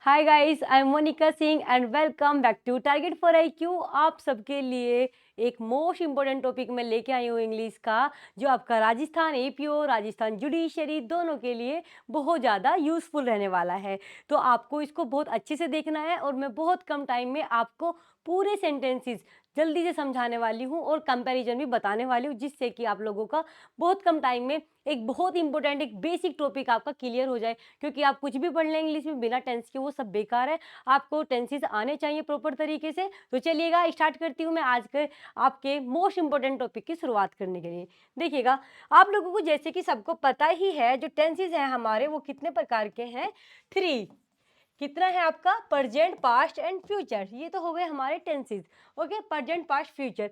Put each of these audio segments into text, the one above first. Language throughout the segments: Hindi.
Hi guys, I am Monika Singh and welcome back to target for IQ. आप सबके लिए एक मोस्ट इंपॉर्टेंट टॉपिक मैं लेके आई हूँ इंग्लिश का, जो आपका राजस्थान एपीओ, राजस्थान जुडिशरी दोनों के लिए बहुत ज़्यादा यूज़फुल रहने वाला है। तो आपको इसको बहुत अच्छे से देखना है और मैं बहुत कम टाइम में आपको पूरे सेंटेंसेस जल्दी से समझाने वाली हूँ और कंपैरिजन भी बताने वाली हूँ, जिससे कि आप लोगों का बहुत कम टाइम में एक बहुत इंपॉर्टेंट एक बेसिक टॉपिक आपका क्लियर हो जाए। क्योंकि आप कुछ भी पढ़ लें इंग्लिश में बिना टेंस के, वो सब बेकार है। आपको टेंसेस आने चाहिए प्रॉपर तरीके से। तो चलिएगा स्टार्ट करती हूँ मैं आज के आपके मोस्ट इंपॉर्टेंट टॉपिक की शुरुआत करने के लिए। देखिएगा, आप लोगों को जैसे कि सबको पता ही है, जो टेंसेस हैं हमारे वो कितने प्रकार के हैं? 3। कितना है आपका? Present, past and future. ये तो हो गए हमारे tenses. Okay, present, past, future.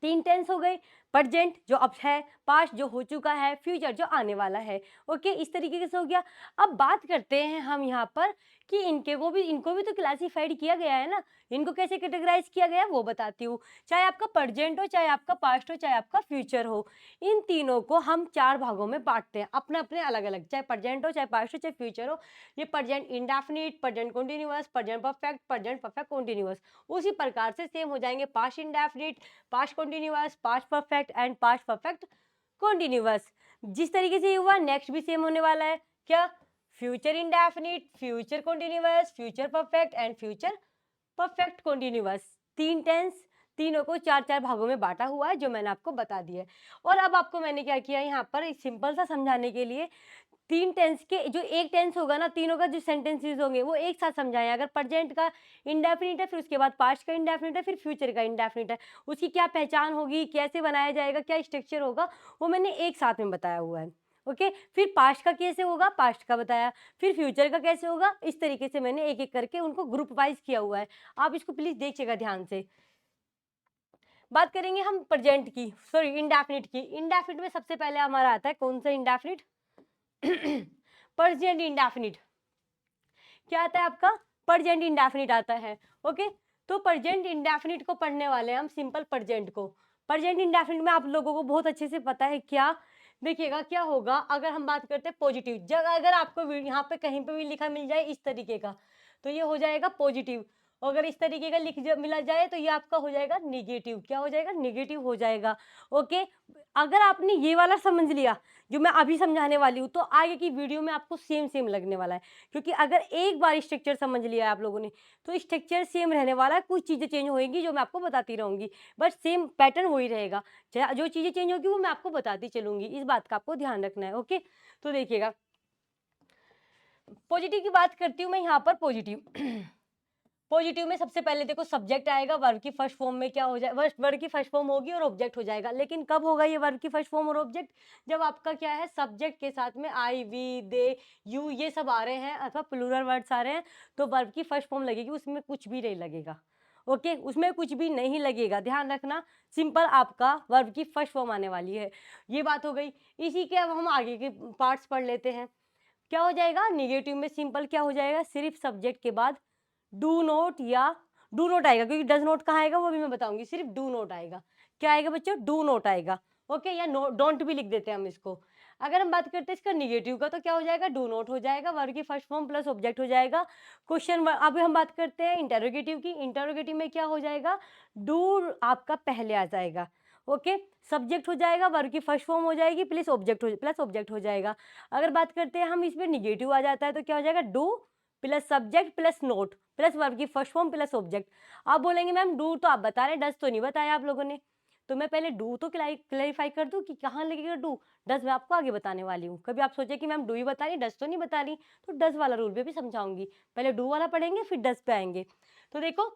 3 tense हो गए। प्रेजेंट जो अब है, पास्ट जो हो चुका है, फ्यूचर जो आने वाला है। ओके, इस तरीके से हो गया। अब बात करते हैं हम यहाँ पर कि इनको भी तो क्लासिफाइड किया गया है ना। इनको कैसे कैटेगराइज किया गया है वो बताती हूँ। चाहे आपका प्रेजेंट हो, चाहे आपका पास्ट हो, चाहे आपका फ्यूचर हो, इन तीनों को हम 4 भागों में बांटते हैं, अपने अपने अलग अलग। चाहे प्रेजेंट हो, चाहे पास्ट हो, चाहे फ्यूचर हो। ये present indefinite, present continuous, present perfect, present perfect continuous. उसी प्रकार से सेम हो जाएंगे past indefinite, past continuous, past perfect and past perfect continuous. जिस तरीके से ये हुआ, नेक्स्ट भी सेम होने वाला है। क्या? Future indefinite, future continuous, future perfect and future perfect continuous. 3 tense, तीनों को 4-4 भागों में बांटा हुआ है, जो मैंने आपको बता दिया है। और अब आपको मैंने क्या किया यहाँ पर, सिंपल सा समझाने के लिए 3 टेंस के जो एक टेंस होगा ना, तीनों का जो सेंटेंसेस होंगे वो एक साथ समझाएं। अगर प्रेजेंट का इंडेफिनिट है, फिर उसके बाद पास्ट का इंडेफिनिट है, फिर फ्यूचर का इंडेफिनिट है, उसकी क्या पहचान होगी, कैसे बनाया जाएगा, क्या स्ट्रक्चर होगा, वो मैंने एक साथ में बताया हुआ है। ओके, फिर पास्ट का कैसे होगा, पास्ट का बताया। फिर फ्यूचर का कैसे होगा, इस तरीके से मैंने एक एक करके उनको ग्रुप वाइज किया हुआ है। आप इसको प्लीज देखिएगा ध्यान से। बात करेंगे हम प्रेजेंट की, सॉरी इंडेफिनिट की। इंडेफिनिट में सबसे पहले हमारा आता है कौन सा इंडेफिनिट? Present indefinite. क्या आता है आपका? प्रेजेंट इंडेफिनिट आता है। ओके, तो प्रेजेंट इंडेफिनिट को पढ़ने वाले हैं हम, सिंपल प्रेजेंट को। प्रेजेंट इंडेफिनिट में आप लोगों को बहुत अच्छे से पता है क्या। देखिएगा क्या होगा, अगर हम बात करते हैं पॉजिटिव जगह, अगर आपको यहाँ पे कहीं पे भी लिखा मिल जाए इस तरीके का, तो ये हो जाएगा पॉजिटिव। अगर इस तरीके का मिला जाए तो ये आपका हो जाएगा निगेटिव। क्या हो जाएगा? निगेटिव हो जाएगा। ओके, अगर आपने ये वाला समझ लिया जो मैं अभी समझाने वाली हूँ, तो आगे की वीडियो में आपको सेम सेम लगने वाला है। क्योंकि अगर एक बार स्ट्रक्चर समझ लिया है आप लोगों ने, तो स्ट्रक्चर सेम रहने वाला है। कुछ चीज़ें चेंज होएंगी जो मैं आपको बताती रहूंगी, बट सेम पैटर्न वही रहेगा। जो चीज़ें चेंज होगी वो मैं आपको बताती चलूंगी, इस बात का आपको ध्यान रखना है। ओके, तो देखिएगा, पॉजिटिव की बात करती हूँ मैं यहाँ पर। पॉजिटिव पॉजिटिव में सबसे पहले देखो सब्जेक्ट आएगा। वर्ब की फर्स्ट फॉर्म में क्या हो जाए, वर्ब की फर्स्ट फॉर्म होगी और ऑब्जेक्ट हो जाएगा। लेकिन कब होगा ये वर्ब की फर्स्ट फॉर्म और ऑब्जेक्ट? जब आपका क्या है, सब्जेक्ट के साथ में आई, वी, दे, यू ये सब आ रहे हैं, अथवा प्लूरल वर्ड्स आ रहे हैं, तो वर्ब की फर्स्ट फॉर्म लगेगी, उसमें कुछ भी नहीं लगेगा। ओके, उसमें कुछ भी नहीं लगेगा, ध्यान रखना। सिंपल आपका वर्ब की फर्स्ट फॉर्म आने वाली है। ये बात हो गई। इसी के अब हम आगे के पार्ट्स पढ़ लेते हैं। क्या हो जाएगा निगेटिव में? सिंपल क्या हो जाएगा, सिर्फ सब्जेक्ट के बाद डू नोट या डू नोट आएगा, क्योंकि डज नोट कहाँ आएगा वो भी मैं बताऊंगी। सिर्फ डू नोट आएगा। क्या आएगा बच्चों? डू नोट आएगा। ओके, या नो डोंट भी लिख देते हैं हम इसको। अगर हम बात करते हैं इसका निगेटिव का, तो क्या हो जाएगा? डू नोट हो जाएगा, वर्ब की फर्स्ट फॉर्म प्लस ऑब्जेक्ट हो जाएगा। क्वेश्चन अभी हम बात करते हैं इंटेरोगेटिव की। इंटेरोगेटिव में क्या हो जाएगा? डू आपका पहले आ जाएगा। ओके, सब्जेक्ट हो जाएगा, वर्ब की फर्स्ट फॉर्म हो जाएगी, प्लस ऑब्जेक्ट हो जाएगा। अगर बात करते हैं हम इसमें निगेटिव आ जाता है, तो क्या हो जाएगा? Do plus subject plus note plus verb की फर्स्ट फॉर्म प्लस ऑब्जेक्ट। आप बोलेंगे मैम डू तो आप बता रहे हैं, डज तो नहीं बताया आप लोगों ने। तो मैं पहले डू तो क्लैरिफाई कर दूं कि कहाँ लगेगा डू। डज मैं आपको आगे बताने वाली हूँ। कभी आप सोचे कि मैम डू ही बता रही, डज तो नहीं बता रही, तो डज वाला रूल भी समझाऊंगी। पहले डू वाला पढ़ेंगे, फिर डज पे आएंगे। तो देखो,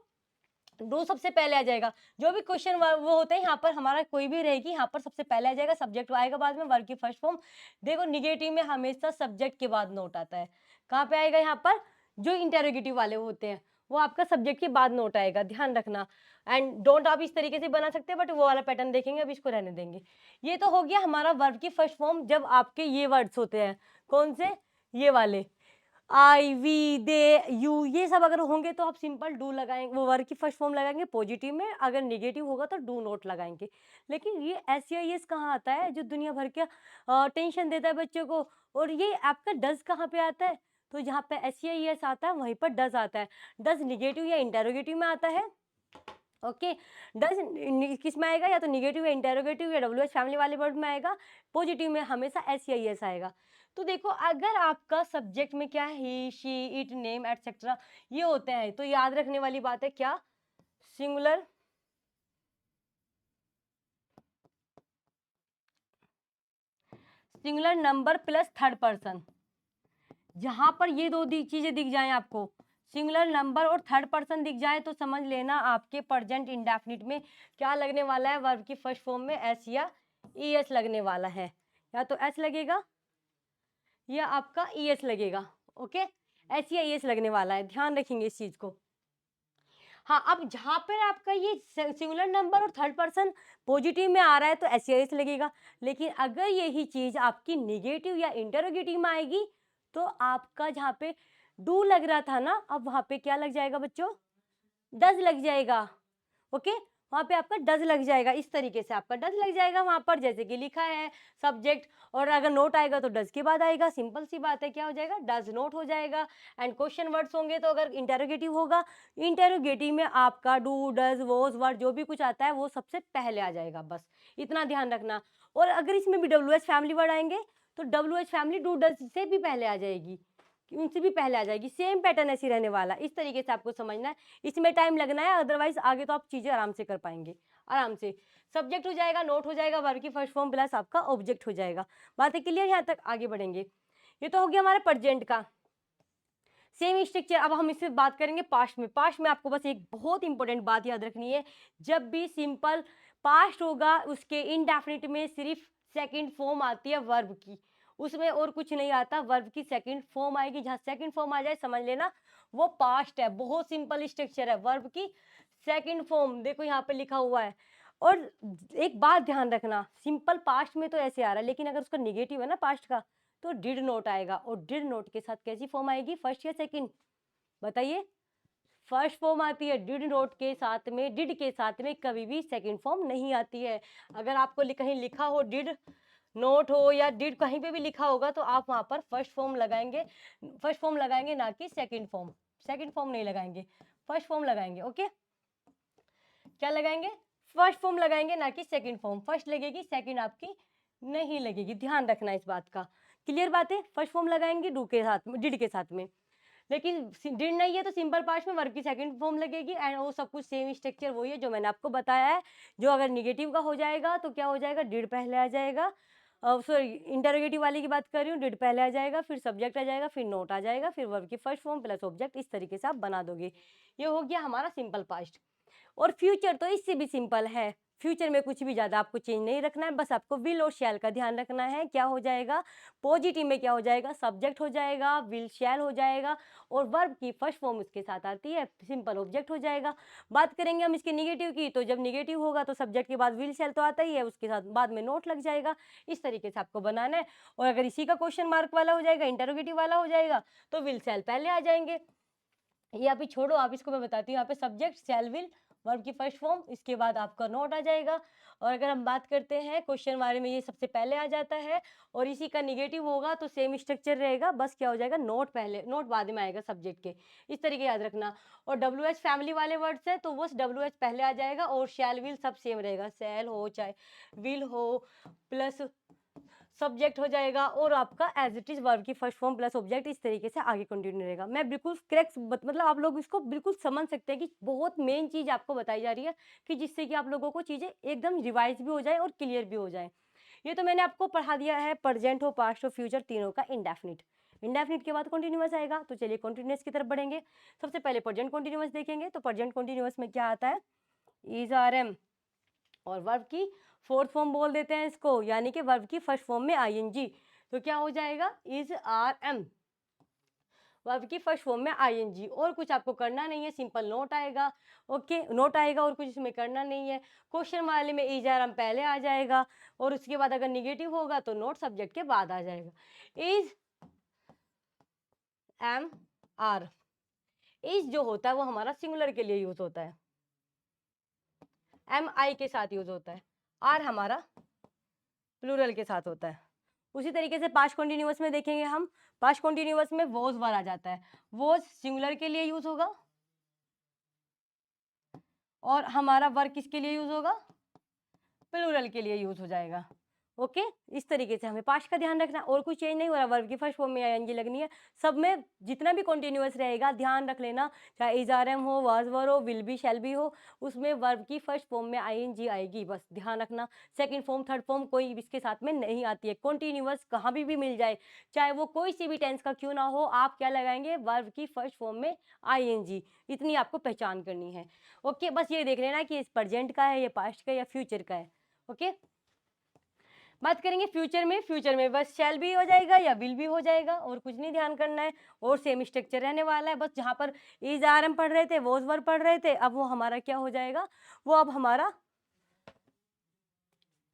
डू सबसे पहले आ जाएगा। जो भी क्वेश्चन वो होते हैं यहाँ पर, हमारा कोई भी रहेगी, यहाँ पर सबसे पहले आ जाएगा, सब्जेक्ट आएगा बाद में, वर्ब की फर्स्ट फॉर्म। देखो निगेटिव में हमेशा सब्जेक्ट के बाद नोट आता है। कहाँ पे आएगा? यहाँ पर जो इंटेरोगेटिव वाले होते हैं, वो आपका सब्जेक्ट के बाद नोट आएगा, ध्यान रखना। एंड डोंट आप इस तरीके से बना सकते हैं, बट वो वाला पैटर्न देखेंगे, अब इसको रहने देंगे। ये तो हो गया हमारा वर्ब की फर्स्ट फॉर्म, जब आपके ये वर्ड्स होते हैं। कौन से? ये वाले, आई, वी, दे, यू, ये सब अगर होंगे तो आप सिंपल डू लगाएंगे, वो वर्ब की फर्स्ट फॉर्म लगाएंगे पॉजिटिव में। अगर नेगेटिव होगा तो डू नॉट लगाएंगे। लेकिन ये एस कहाँ आता है, जो दुनिया भर के टेंशन देता है बच्चों को। और ये आपका डज कहाँ पे आता है? तो जहाँ पे एस या ई एस आता है वहीं पर डज आता है। डज निगेटिव या इंटेरोगेटिव में आता है। ओके, डज किस में आएगा, या तो निगेटिव या इंटेरोगेटिव या डब्ल्यू एच फैमिली वाले वर्ड में आएगा। पॉजिटिव में हमेशा एस या ई एस आएगा। तो देखो अगर आपका सब्जेक्ट में क्या है, ही शी इट नेम एटसेट्रा ये होते हैं, तो याद रखने वाली बात है क्या, singular singular number plus third person. जहां पर ये दो चीजें दिख जाएं आपको, सिंगुलर नंबर और थर्ड पर्सन दिख जाए, तो समझ लेना आपके प्रेजेंट इंडेफिनिट में क्या लगने वाला है, वर्ब की फर्स्ट फॉर्म में एस या ई एस लगने वाला है। या तो एस लगेगा या आपका ई एस लगेगा। ओके, एस या ई एस लगने वाला है, ध्यान रखेंगे इस चीज को। हाँ, अब जहां पर आपका ये सिंगुलर नंबर और थर्ड पर्सन पॉजिटिव में आ रहा है तो एस या एस लगेगा। लेकिन अगर यही चीज आपकी निगेटिव या इंटरोगेटिव में आएगी तो आपका जहाँ पे डू लग रहा था ना, अब वहां पे क्या लग जाएगा बच्चों, डज लग जाएगा। ओके, वहां पे आपका डज लग जाएगा, इस तरीके से आपका डज लग जाएगा वहां पर, जैसे कि लिखा है सब्जेक्ट, और अगर नोट आएगा तो डज के बाद आएगा। सिंपल सी बात है, क्या हो जाएगा, डज नोट हो जाएगा। एंड क्वेश्चन वर्ड्स होंगे तो अगर इंटेरोगेटिव होगा, इंटेरोगेटिव में आपका डू डज वॉज वर्ड जो भी कुछ आता है वो सबसे पहले आ जाएगा, बस इतना ध्यान रखना। और अगर इसमें भी डब्ल्यू एच फैमिली वर्ड आएंगे तो W H family do does से भी पहले आ जाएगी, उनसे भी पहले आ जाएगी। सेम पैटर्न ऐसी रहने वाला, इस तरीके से आपको समझना है। इसमें टाइम लगना है, अदरवाइज आगे तो आप चीजें आराम से कर पाएंगे, आराम से। सब्जेक्ट हो जाएगा, नोट हो जाएगा, वर्ब की फर्स्ट फॉर्म प्लस आपका ऑब्जेक्ट हो जाएगा। बात है क्लियर, यहाँ तक आगे बढ़ेंगे। ये तो हो गया हमारे प्रेजेंट का सेम स्ट्रक्चर। अब हम इससे बात करेंगे पास्ट में। पास्ट में आपको बस एक बहुत इंपॉर्टेंट बात याद रखनी है, जब भी सिंपल पास्ट होगा उसके इनडेफिनिट में सिर्फ सेकंड फॉर्म आती है वर्ब की, उसमें और कुछ नहीं आता, वर्ब की सेकंड फॉर्म आएगी। जहां सेकंड फॉर्म आ जाए समझ लेना वो पास्ट है। बहुत सिंपल स्ट्रक्चर है, वर्ब की सेकंड फॉर्म देखो यहाँ पे लिखा हुआ है। और एक बात ध्यान रखना, सिंपल पास्ट में तो ऐसे आ रहा है, लेकिन अगर उसका निगेटिव है ना पास्ट का तो डिड नोट आएगा। और डिड नोट के साथ कैसी फॉर्म आएगी, फर्स्ट या सेकंड, बताइए। फर्स्ट फॉर्म आती है। डिड नोट के साथ में, डिड के साथ में कभी भी सेकंड फॉर्म नहीं आती है। अगर आपको कहीं लिखा हो डिड नोट हो या डिड कहीं पे भी लिखा होगा तो आप वहां पर फर्स्ट फॉर्म लगाएंगे, फर्स्ट फॉर्म लगाएंगे ना कि सेकंड फॉर्म। सेकंड फॉर्म नहीं लगाएंगे, फर्स्ट फॉर्म लगाएंगे। ओके, क्या लगाएंगे, फर्स्ट फॉर्म लगाएंगे ना कि सेकंड फॉर्म। फर्स्ट लगेगी, सेकंड आपकी नहीं लगेगी, ध्यान रखना इस बात का। क्लियर बात है, फर्स्ट फॉर्म लगाएंगे डू के साथ में, डिड के साथ में। लेकिन डिड नहीं है तो सिंपल पास्ट में वर्ब की सेकंड फॉर्म लगेगी। एंड वो सब कुछ सेम स्ट्रक्चर वही है जो मैंने आपको बताया है। जो अगर निगेटिव का हो जाएगा तो क्या हो जाएगा, डिड पहले आ जाएगा। सॉरी, इंटरोगेटिव वाले की बात कर रही हूँ, डिड पहले आ जाएगा, फिर सब्जेक्ट आ जाएगा, फिर नोट आ जाएगा, फिर वर्ब की फर्स्ट फॉर्म प्लस ऑब्जेक्ट, इस तरीके से आप बना दोगे। ये हो गया हमारा सिंपल पास्ट। और फ्यूचर तो इससे भी सिंपल है। फ्यूचर में कुछ भी ज़्यादा आपको चेंज नहीं रखना है, बस आपको विल और शैल का ध्यान रखना है। क्या हो जाएगा, पॉजिटिव में क्या हो जाएगा, सब्जेक्ट हो जाएगा, विल शैल हो जाएगा, और वर्ब की फर्स्ट फॉर्म उसके साथ आती है, सिंपल ऑब्जेक्ट हो जाएगा। बात करेंगे हम इसके निगेटिव की, तो जब निगेटिव होगा तो सब्जेक्ट के बाद विल शैल तो आता ही है, उसके साथ बाद में नोट लग जाएगा। इस तरीके से आपको बनाना है। और अगर इसी का क्वेश्चन मार्क वाला हो जाएगा, इंटरोगेटिव वाला हो जाएगा, तो विल शैल पहले आ जाएंगे। ये अभी छोड़ो, आप इसको मैं बताती हूँ। यहाँ पे सब्जेक्ट शैल विल वर्ब की फर्स्ट फॉर्म, इसके बाद आपका नोट आ जाएगा। और अगर हम बात करते हैं क्वेश्चन वाले में, ये सबसे पहले आ जाता है। और इसी का निगेटिव होगा तो सेम स्ट्रक्चर रहेगा, बस क्या हो जाएगा, नोट पहले, नोट बाद में आएगा सब्जेक्ट के। इस तरीके याद रखना। और डब्ल्यू एच फैमिली वाले वर्ड्स है तो वो डब्ल्यू एच पहले आ जाएगा, और शैल विल सब सेम रहेगा, शैल हो चाहे विल हो प्लस सब्जेक्ट हो जाएगा, और आपका एज इट इज वर्ब की फर्स्ट फॉर्म प्लस ऑब्जेक्ट, इस तरीके से आगे कंटिन्यू रहेगा। मैं बिल्कुल करेक्ट, मतलब आप लोग इसको बिल्कुल समझ सकते हैं कि बहुत मेन चीज आपको बताई जा रही है, कि जिससे कि आप लोगों को चीजें एकदम रिवाइज भी हो जाए और क्लियर भी हो जाए। ये तो मैंने आपको पढ़ा दिया है प्रेजेंट हो, पास्ट हो, फ्यूचर, तीनों का इंडेफिनिट। इंडेफिनिट के बाद कॉन्टिन्यूअस आएगा, तो चलिए कॉन्टिन्यूअस की तरफ बढ़ेंगे। सबसे पहले प्रेजेंट कॉन्टिन्यूअस देखेंगे, तो प्रेजेंट कॉन्टिन्यूअस में क्या आता है, इज आर एम, और वर्ब की फोर्थ फॉर्म बोल देते हैं इसको, यानी कि वर्ब की फर्स्ट फॉर्म में आईएनजी। तो क्या हो जाएगा, इज आर एम, वर्ब की फर्स्ट फॉर्म में आईएनजी। और कुछ आपको करना नहीं है, सिंपल नोट आएगा। ओके, नोट आएगा और कुछ इसमें करना नहीं है। क्वेश्चन वाले में इज आर एम पहले आ जाएगा, और उसके बाद अगर निगेटिव होगा तो नोट सब्जेक्ट के बाद आ जाएगा। इज एम आर, इज जो होता है वो हमारा सिंगुलर के लिए यूज होता है, एम आई के साथ यूज होता है। आर हमारा प्लूरल के साथ होता है। उसी तरीके से पास्ट कंटिन्यूअस में देखेंगे हम, पास्ट कॉन्टिन्यूअस में वॉज वर आ जाता है। वॉज सिंगुलर के लिए यूज होगा और हमारा वर किसके लिए यूज होगा, प्लूरल के लिए यूज हो जाएगा। ओके, इस तरीके से हमें पास्ट का ध्यान रखना, और कुछ चेंज नहीं हो रहा, वर्ब की फर्स्ट फॉर्म में आईएनजी लगनी है। सब में जितना भी कॉन्टिन्यूअस रहेगा ध्यान रख लेना, चाहे इज आर एम हो, वाज वर हो, विल बी शैल बी हो, उसमें वर्ब की फर्स्ट फॉर्म में आईएनजी आएगी, बस ध्यान रखना। सेकंड फॉर्म थर्ड फॉर्म कोई इसके साथ में नहीं आती है। कॉन्टिन्यूअस कहाँ भी मिल जाए, चाहे वो कोई सी भी टेंस का क्यों ना हो, आप क्या लगाएंगे, वर्ब की फर्स्ट फॉर्म में आईएनजी। इतनी आपको पहचान करनी है। ओके, बस ये देख लेना कि इस प्रेजेंट का है, ये पास्ट का है या फ्यूचर का है। ओके, बात करेंगे फ्यूचर में। फ्यूचर में बस शैल भी हो जाएगा या विल भी हो जाएगा, और कुछ नहीं ध्यान करना है, और सेम स्ट्रक्चर रहने वाला है। बस जहाँ पर इज आर एम पढ़ रहे थे, वॉज वर पढ़ रहे थे, अब वो हमारा क्या हो जाएगा, वो अब हमारा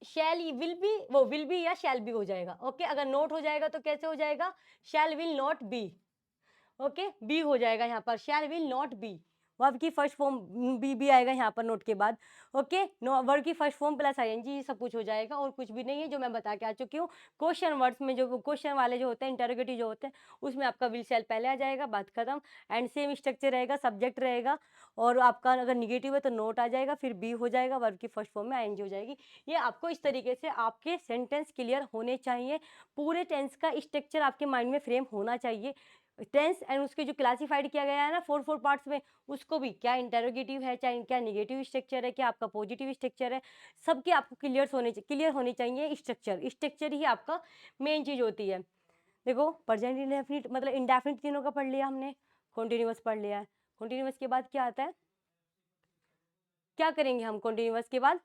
शैल विल बी, वो विल बी या शैल बी हो जाएगा। ओके, अगर नोट हो जाएगा तो कैसे हो जाएगा, shall will not be. Okay, be हो जाएगा यहाँ पर, shall will not be. Verb की फर्स्ट फॉर्म बी आएगा यहाँ पर नोट के बाद। ओके, नो वर्ब की फर्स्ट फॉर्म प्लस आईएनजी सब कुछ हो जाएगा, और कुछ भी नहीं है जो मैं बता के आ चुकी हूँ। क्वेश्चन वर्ड्स में जो क्वेश्चन वाले जो होते हैं, इंटरोगेटिव जो होते हैं, उसमें आपका विल शैल पहले आ जाएगा, बात खत्म। एंड सेम स्ट्रक्चर रहेगा, सब्जेक्ट रहेगा, और आपका अगर निगेटिव है तो नोट आ जाएगा, फिर बी हो जाएगा, वर्ब की फर्स्ट फॉर्म में आईएनजी हो जाएगी। ये आपको इस तरीके से आपके सेंटेंस क्लियर होने चाहिए। पूरे टेंस का स्ट्रक्चर आपके माइंड में फ्रेम होना चाहिए। टेंस एंड उसके जो क्लासिफाइड किया गया है ना फोर पार्ट्स में, उसको भी क्या इंटेरोगेटिव है, चाहे क्या निगेटिव स्ट्रक्चर है, क्या आपका पॉजिटिव स्ट्रक्चर है, सबके आपको क्लियर होने चाहिए। स्ट्रक्चर ही आपका मेन चीज होती है। देखो, प्रेजेंट इंडेफिनिट मतलब इंडेफिनिट तीनों का पढ़ लिया हमने, कॉन्टिन्यूअस पढ़ लिया है। कॉन्टिन्यूअस के बाद क्या आता है, क्या करेंगे हम कॉन्टिन्यूअस के बाद,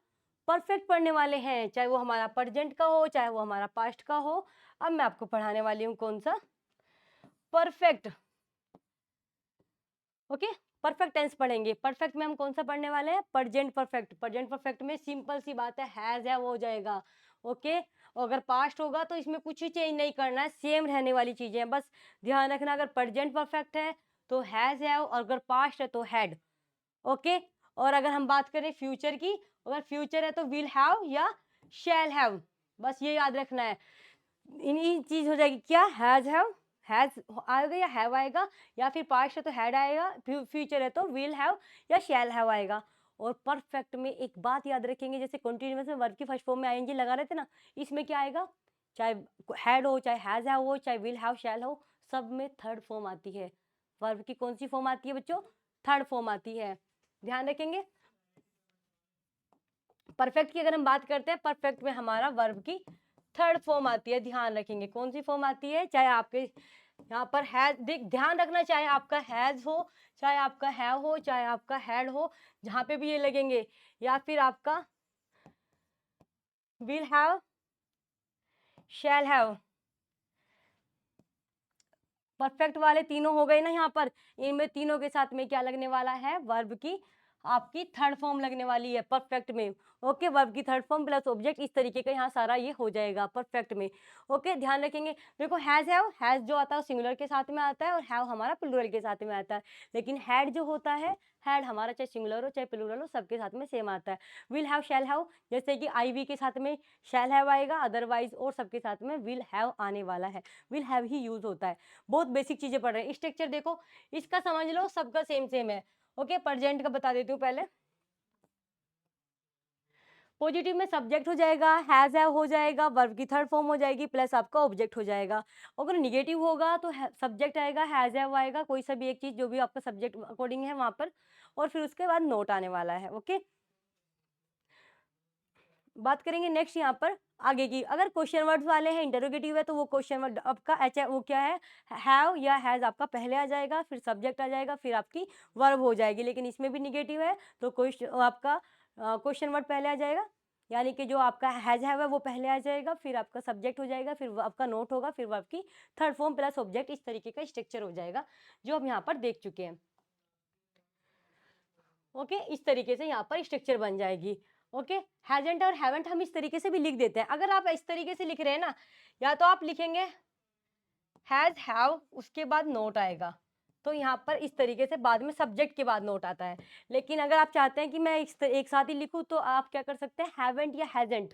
परफेक्ट पढ़ने वाले हैं, चाहे वो हमारा प्रेजेंट का हो, चाहे वो हमारा पास्ट का हो। अब मैं आपको पढ़ाने वाली हूँ कौन सा, परफेक्ट। ओके, परफेक्ट टेंस पढ़ेंगे। परफेक्ट में हम कौन सा पढ़ने वाले हैं, प्रेजेंट परफेक्ट। प्रेजेंट परफेक्ट में सिंपल सी बात है, हैज है वो हो जाएगा। ओके, और अगर पास्ट होगा तो इसमें कुछ ही चेंज नहीं करना है, सेम रहने वाली चीजें हैं, बस ध्यान रखना। अगर प्रेजेंट परफेक्ट है तो हैज है, और अगर पास्ट है तो हैड। ओके, और अगर हम बात करें फ्यूचर की, अगर फ्यूचर है तो विल हैव या शैल हैव, बस ये याद रखना है। इन चीज हो जाएगी क्या, हैज हैव, हैज आएगा या हैव आएगा, या फिर पास्ट है तो हैड आएगा, फ्यूचर है तो विल हैव या शैल हैव आएगा। और परफेक्ट में एक बात याद रखेंगे, जैसे कंटिन्यूअस में वर्ब की फर्स्ट फॉर्म में आईएनजी लगा रहे थे ना, इसमें क्या आएगा, चाहे हैड हो, चाहे हैज हैव हो, चाहे विल हैव शैल हो, सब में थर्ड फॉर्म आती है। वर्ब की कौन सी फॉर्म आती है बच्चों, थर्ड फॉर्म आती है, ध्यान रखेंगे। परफेक्ट की अगर हम बात करते हैं, परफेक्ट में हमारा वर्ब की थर्ड फॉर्म आती है, ध्यान रखेंगे कौन सी फॉर्म आती है। चाहे आपके यहाँ पर हैज, ध्यान रखना, चाहे आपका हैज हो, चाहे आपका हैव हो, चाहे आपका हैड हो, जहां पे भी ये लगेंगे, या फिर आपका will have, shall have, perfect वाले तीनों हो गए ना यहाँ पर। इनमें तीनों के साथ में क्या लगने वाला है, वर्ब की आपकी थर्ड फॉर्म लगने वाली है परफेक्ट में। ओके, वर्ब की थर्ड फॉर्म प्लस ऑब्जेक्ट, इस तरीके का यहाँ सारा ये हो जाएगा परफेक्ट में। ओके, ध्यान रखेंगे। देखो, हैज जो आता है सिंगुलर के साथ में आता है, और हैव हमारा प्लूरल के साथ में आता है। लेकिन हैड जो होता है, हैड हमारा चाहे सिंगुलर हो चाहे प्लूरल हो, सबके साथ में सेम आता है। विल हैव शैल हैव, जैसे कि आईवी के साथ में शैल हैव आएगा, अदरवाइज और सबके साथ में विल हैव आने वाला है। विल हैव ही यूज होता है। बहुत बेसिक चीजें पढ़ रहे हैं। स्ट्रक्चर देखो, इसका समझ लो, सबका सेम सेम है। ओके, प्रेजेंट का बता देती हूँ पहले। पॉजिटिव में सब्जेक्ट हो जाएगा, हैज हैव हो जाएगा, वर्ब की थर्ड फॉर्म हो जाएगी, प्लस आपका ऑब्जेक्ट हो जाएगा। अगर निगेटिव होगा तो सब्जेक्ट आएगा, हैज हैव आएगा, कोई सा भी एक चीज जो भी आपका सब्जेक्ट अकॉर्डिंग है वहां पर, और फिर उसके बाद नोट आने वाला है। ओके, बात करेंगे नेक्स्ट यहाँ पर आगे की। अगर क्वेश्चन वर्ड्स वाले हैं, इंटरोगेटिव है, तो वो क्वेश्चन वर्ड आपका वो क्या है, हैव या हैज आपका पहले आ जाएगा, फिर सब्जेक्ट आ जाएगा, फिर आपकी वर्ब हो जाएगी। लेकिन इसमें भी निगेटिव है तो क्वेश्चन आपका क्वेश्चन वर्ड पहले आ जाएगा, यानी कि जो आपका हैज हैव है वो पहले आ जाएगा, फिर आपका सब्जेक्ट हो जाएगा, फिर आपका नोट होगा, फिर वर्ब की थर्ड फॉर्म प्लस ऑब्जेक्ट, इस तरीके का स्ट्रक्चर हो जाएगा जो हम यहाँ पर देख चुके हैं। ओके, इस तरीके से यहाँ पर स्ट्रक्चर बन जाएगी। ओके, हैजेंट और हैवेंट हम इस तरीके से भी लिख देते हैं। अगर आप इस तरीके से लिख रहे हैं ना, या तो आप लिखेंगे हैज हैव, उसके बाद नोट आएगा, तो यहाँ पर इस तरीके से बाद में सब्जेक्ट के बाद नोट आता है। लेकिन अगर आप चाहते हैं कि मैं एक साथ ही लिखूं, तो आप क्या कर सकते हैं, हैवेंट या हैजेंट,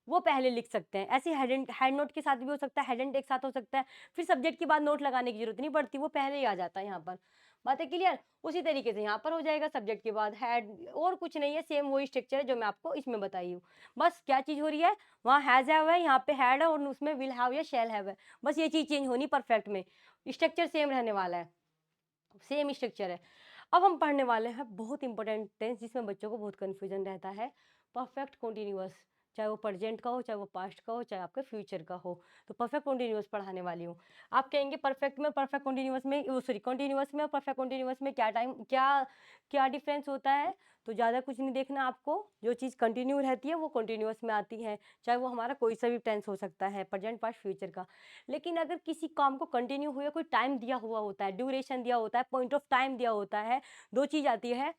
वो पहले लिख सकते हैं। ऐसे हेड नोट के साथ भी हो सकता है, हेड एंड एक साथ हो सकता है, फिर सब्जेक्ट के बाद नोट लगाने की जरूरत नहीं पड़ती, वो पहले ही आ जाता है यहाँ पर। बात है क्लियर? उसी तरीके से यहाँ पर हो जाएगा, सब्जेक्ट के बाद हेड, और कुछ नहीं है, सेम वही स्ट्रक्चर है जो मैं आपको इसमें बताई हूँ। बस क्या चीज़ हो रही है, वहाँ हैज़ हैव है, यहाँ पे हैड है, और उसमें विल हैव या शैल हैव है, बस ये चीज़ चेंज होनी परफेक्ट में, स्ट्रक्चर सेम रहने वाला है, सेम स्ट्रक्चर है। अब हम पढ़ने वाले हैं बहुत इंपॉर्टेंट टेंस, जिसमें बच्चों को बहुत कन्फ्यूजन रहता है, परफेक्ट कॉन्टिन्यूअस, चाहे वो प्रेजेंट का हो, चाहे वो पास्ट का हो, चाहे आपके फ्यूचर का हो। तो परफेक्ट कॉन्टिन्यूअस पढ़ाने वाली हूँ। आप कहेंगे परफेक्ट में और परफेक्ट कॉन्टिन्यूअस में, सॉरी, कॉन्टिन्यूअस में और परफेक्ट कॉन्टिन्यूअस में क्या टाइम, क्या क्या डिफरेंस होता है? तो ज़्यादा कुछ नहीं देखना आपको, जो चीज़ कंटिन्यू रहती है वो कंटिन्यूअस में आती है, चाहे वो हमारा कोई सा भी टेंस हो सकता है, प्रेजेंट, पास्ट, फ्यूचर का। लेकिन अगर किसी काम को कंटिन्यू हुए, कोई टाइम दिया हुआ होता है, ड्यूरेशन दिया होता है, पॉइंट ऑफ टाइम दिया होता है, दो चीज आती है,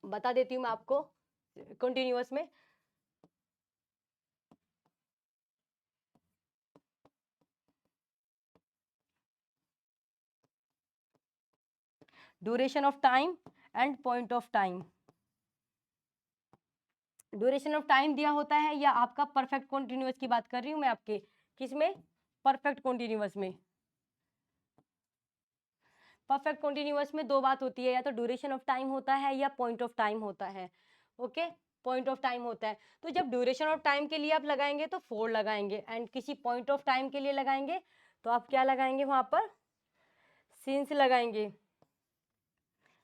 बता देती हूँ मैं आपको कंटिन्यूअस में। Duration of time and point of time. Duration of time दिया होता है, या आपका परफेक्ट कॉन्टिन्यूअस की बात कर रही हूँ मैं आपके, किसमें? परफेक्ट कॉन्टिन्यूअस में। परफेक्ट कॉन्टिन्यूअस में दो बात होती है, या तो ड्यूरेशन ऑफ टाइम होता है या पॉइंट ऑफ टाइम होता है। ओके, पॉइंट ऑफ टाइम होता है। तो जब ड्यूरेशन ऑफ टाइम के लिए आप लगाएंगे तो फोर लगाएंगे, एंड किसी पॉइंट ऑफ टाइम के लिए लगाएंगे तो आप क्या लगाएंगे वहां पर? सिंस लगाएंगे,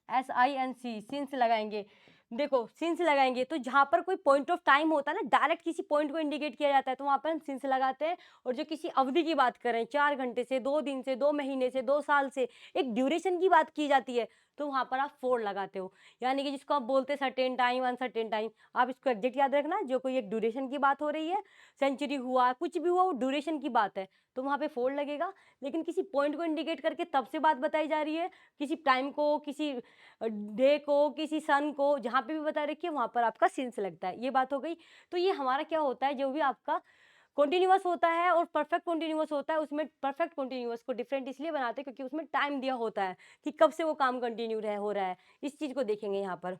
SINC, सिंस लगाएंगे। देखो, सिंस लगाएंगे तो जहां पर कोई पॉइंट ऑफ टाइम होता है ना, डायरेक्ट किसी पॉइंट को इंडिकेट किया जाता है, तो वहां पर हम सिंस लगाते हैं। और जो किसी अवधि की बात करें, 4 घंटे से, 2 दिन से, 2 महीने से, 2 साल से, एक ड्यूरेशन की बात की जाती है, तो वहां पर आप फोर लगाते हो। यानी कि जिसको आप बोलते हैं सर्टेन टाइम, अनसर्टेन टाइम, आप इसको एग्जैक्ट याद रखना, जो कोई एक ड्यूरेशन की बात हो रही है, सेंचुरी हुआ, कुछ भी हुआ, वो ड्यूरेशन की बात है, तो वहां पे फोर लगेगा। लेकिन किसी पॉइंट को इंडिकेट करके तब से बात बताई जा रही है, किसी टाइम को, किसी डे को, किसी सन को, जहाँ पे भी बता रखिए वहां पर आपका सिंस लगता है। ये बात हो गई। तो ये हमारा क्या होता है, जो भी आपका कॉन्टिन्यूअस होता है और परफेक्ट कॉन्टिन्यूअस होता है, उसमें परफेक्ट कॉन्टिन्यूअस को डिफरेंट इसलिए बनाते हैं क्योंकि उसमें टाइम दिया होता है कि कब से वो काम कंटिन्यू हो रहा है। इस चीज को देखेंगे यहाँ पर,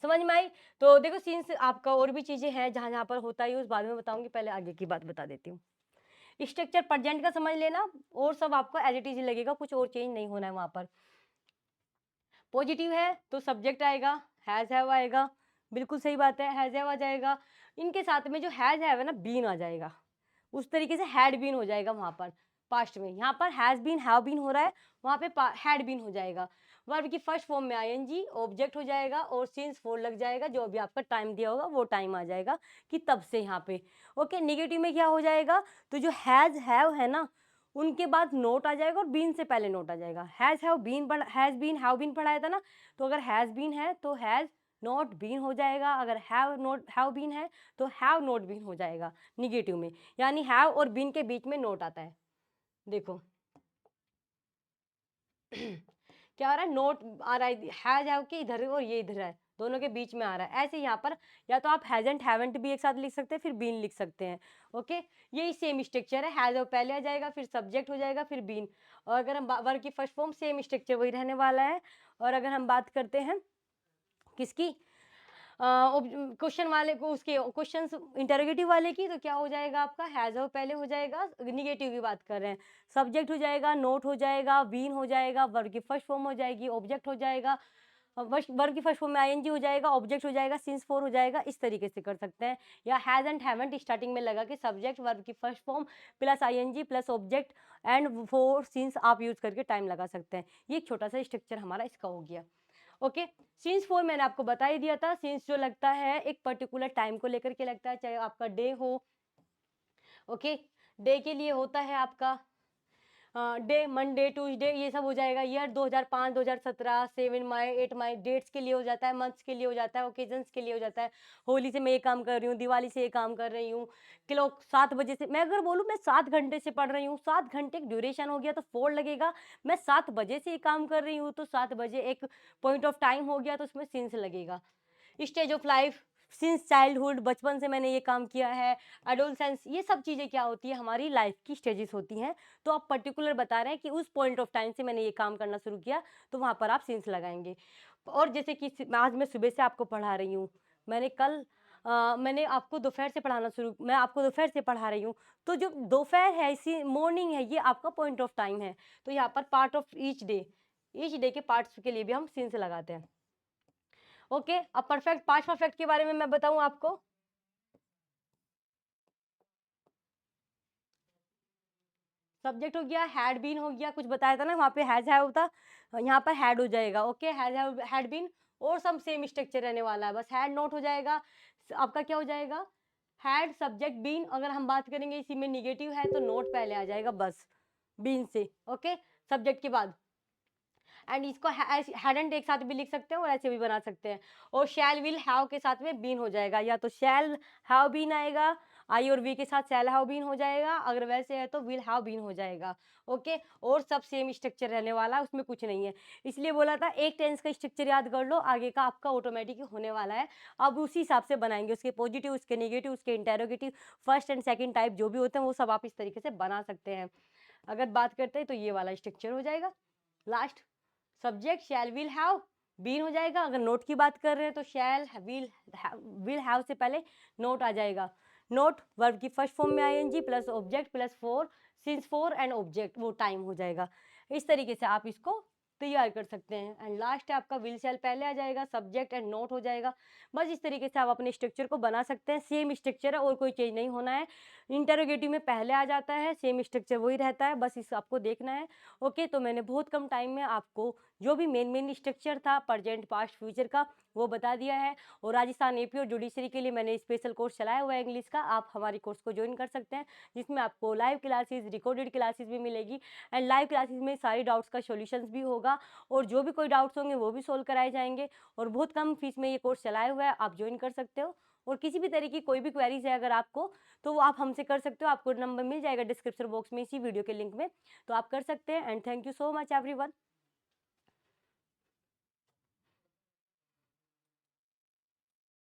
समझ में आई? तो देखो, सिंस आपका और भी चीजें हैं जहां जहां पर होता है, उस बाद में बताऊंगी, पहले आगे की बात बता देती हूँ। स्ट्रक्चर प्रेजेंट का समझ लेना, और सब आपको एज इट इज लगेगा, कुछ और चेंज नहीं होना है वहां पर। पॉजिटिव है तो सब्जेक्ट आएगा, हैज हैव आएगा, बिल्कुल सही बात है, हैज हैव आ जाएगा। इनके साथ में जो हैज हैव है ना, बीन आ जाएगा, उस तरीके से हैड बीन हो जाएगा वहां पर पास्ट में। यहाँ पर हैज बीन, हैव बीन हो रहा है, वहां पे हैड बीन हो जाएगा। वर्ब की फर्स्ट फॉर्म में आईएनजी ऑब्जेक्ट हो जाएगा, और सिंस फोर लग जाएगा, जो अभी आपका टाइम दिया होगा वो टाइम आ जाएगा कि तब से यहाँ पे। ओके, निगेटिव में क्या हो जाएगा, तो जो हैज हैव है ना, उनके बाद नोट आ जाएगा, और बीन से पहले नोट आ जाएगा। Has have been, has been, have been पढ़ाया था ना, तो अगर हैज बीन है तो हैज नॉट बीन हो जाएगा, अगर हैव बीन है तो हैव नॉट बीन हो जाएगा निगेटिव में। यानी हैव और बीन के बीच में नोट आता है। देखो क्या आ रहा है, नोट आ रहा है, हैज हैव के इधर और ये इधर है, दोनों के बीच में आ रहा है। ऐसे यहाँ पर या तो आप हैजंट हैवेंट भी एक साथ लिख सकते हैं, फिर बीन लिख सकते हैं। ओके, यही सेम स्ट्रक्चर है, हैज हैव पहले आ जाएगा, फिर सब्जेक्ट हो जाएगा, फिर बीन। और अगर हम वर्ब की फर्स्ट फॉर्म, सेम स्ट्रक्चर वही रहने वाला है। और अगर हम बात करते हैं किसकी, क्वेश्चन वाले को, उसके क्वेश्चन इंटरोगेटिव वाले की, तो क्या हो जाएगा आपका, हैज हैव पहले हो जाएगा, निगेटिव की बात कर रहे हैं, सब्जेक्ट हो जाएगा, नोट हो जाएगा, बीन हो जाएगा, वर्ब की फर्स्ट फॉर्म हो जाएगी, ऑब्जेक्ट हो जाएगा, वर्ब की फर्स्ट फॉर्म में आईएनजी हो जाएगा, ऑब्जेक्ट हो जाएगा, सिंस फोर हो जाएगा। इस तरीके से कर सकते हैं। या हैज एंड हैवंट स्टार्टिंग में लगा के सब्जेक्ट, वर्ब की first form plus ING plus object and for since आप यूज करके टाइम लगा सकते हैं। ये एक छोटा सा स्ट्रक्चर हमारा इसका हो गया। ओके, सीन्स फोर मैंने आपको बता ही दिया था। सीन्स जो लगता है एक पर्टिकुलर टाइम को लेकर के लगता है, चाहे आपका डे हो। ओके, डे के लिए होता है आपका डे, मंडे, ट्यूसडे, ये सब हो जाएगा। ईयर 2005, 2017, 7 मई, 8 मई, डेट्स के लिए हो जाता है, मंथ्स के लिए हो जाता है, ओकेजन्स के लिए हो जाता है। होली से मैं ये काम कर रही हूँ, दिवाली से ये काम कर रही हूँ, किलो 7 बजे से, मैं अगर बोलूँ मैं 7 घंटे से पढ़ रही हूँ, 7 घंटे ड्यूरेशन हो गया तो फोर लगेगा। मैं 7 बजे से ये काम कर रही हूँ तो 7 बजे एक पॉइंट ऑफ टाइम हो गया, तो उसमें सिंस लगेगा। Stage of life, since childhood, बचपन से मैंने ये काम किया है। एडोलसेंस, ये सब चीज़ें क्या होती है, हमारी लाइफ की स्टेजेस होती हैं। तो आप पर्टिकुलर बता रहे हैं कि उस पॉइंट ऑफ टाइम से मैंने ये काम करना शुरू किया, तो वहाँ पर आप सिंस लगाएंगे। और जैसे कि आज मैं सुबह से आपको पढ़ा रही हूँ, मैंने कल मैंने आपको दोपहर से पढ़ाना शुरू मैं आपको दोपहर से पढ़ा रही हूँ, तो जो दोपहर है, इसी मॉर्निंग है, ये आपका पॉइंट ऑफ टाइम है। तो यहाँ पर पार्ट ऑफ ईच डे के पार्ट्स के लिए भी हम सिंस लगाते हैं। ओके, अब परफेक्ट, पास्ट परफेक्ट के बारे में मैं बताऊँ आपको। सब्जेक्ट हो गया, हैड बीन हो गया, कुछ बताया था ना वहाँ पे हैज़ हैव था, यहाँ पर हैड हो जाएगा। Okay, has have, had been और सब सेम स्ट्रक्चर रहने वाला है, बस हैड नॉट हो जाएगा। आपका क्या हो जाएगा, हैड सब्जेक्ट बीन, अगर हम बात करेंगे इसी में निगेटिव है तो नोट पहले आ जाएगा बस, बीन से। ओके, सब्जेक्ट के बाद। एंड इसको हैडंट एक साथ भी लिख सकते हैं और ऐसे भी बना सकते हैं। और शैल विल हैव के साथ में बीन हो जाएगा, या तो शैल हैव बीन आएगा, आई और वी के साथ शैल हैव बीन हो जाएगा, अगर वैसे है तो विल हैव बीन हो जाएगा। ओके, और सब सेम स्ट्रक्चर रहने वाला है, उसमें कुछ नहीं है। इसलिए बोला था एक टेंस का स्ट्रक्चर याद कर लो, आगे का आपका ऑटोमेटिक होने वाला है। अब उसी हिसाब से बनाएंगे, उसके पॉजिटिव, उसके नेगेटिव, उसके interrogative, first and second type जो भी होते हैं वो सब आप इस तरीके से बना सकते हैं। अगर बात करते हैं तो ये वाला स्ट्रक्चर हो जाएगा। Last subject shall will have been हो जाएगा। अगर नोट की बात कर रहे हैं तो शैल विल हैव से पहले नोट आ जाएगा। नोट वर्ब की फर्स्ट फॉर्म में ING plus object plus for, since for and object, वो टाइम हो जाएगा। इस तरीके से आप इसको तैयार कर सकते हैं। एंड लास्ट है आपका विल शैल पहले आ जाएगा, सब्जेक्ट एंड नोट हो जाएगा। बस इस तरीके से आप अपने स्ट्रक्चर को बना सकते हैं। सेम स्ट्रक्चर है और कोई चेंज नहीं होना है। इंटरोगेटिव में पहले आ जाता है, सेम स्ट्रक्चर वही रहता है, बस इस आपको देखना है। ओके, तो मैंने बहुत कम टाइम में आपको जो भी मेन स्ट्रक्चर था प्रेजेंट पास्ट फ्यूचर का वो बता दिया है। और राजस्थान एपी और जुडिशरी के लिए मैंने स्पेशल कोर्स चलाया हुआ है इंग्लिश का, आप हमारे कोर्स को ज्वाइन कर सकते हैं, जिसमें आपको लाइव क्लासेस, रिकॉर्डेड क्लासेस भी मिलेगी। एंड लाइव क्लासेस में सारी डाउट्स का सॉल्यूशंस भी होगा, और जो भी कोई डाउट्स होंगे वो भी सोल्व कराए जाएंगे। और बहुत कम फीस में ये कोर्स चलाया हुआ है, आप ज्वाइन कर सकते हो। और किसी भी तरह की कोई भी क्वेरीज है अगर आपको, तो वो आप हमसे कर सकते हो। आपको नंबर मिल जाएगा डिस्क्रिप्शन बॉक्स में इसी वीडियो के लिंक में, तो आप कर सकते हैं। And thank you so much everyone.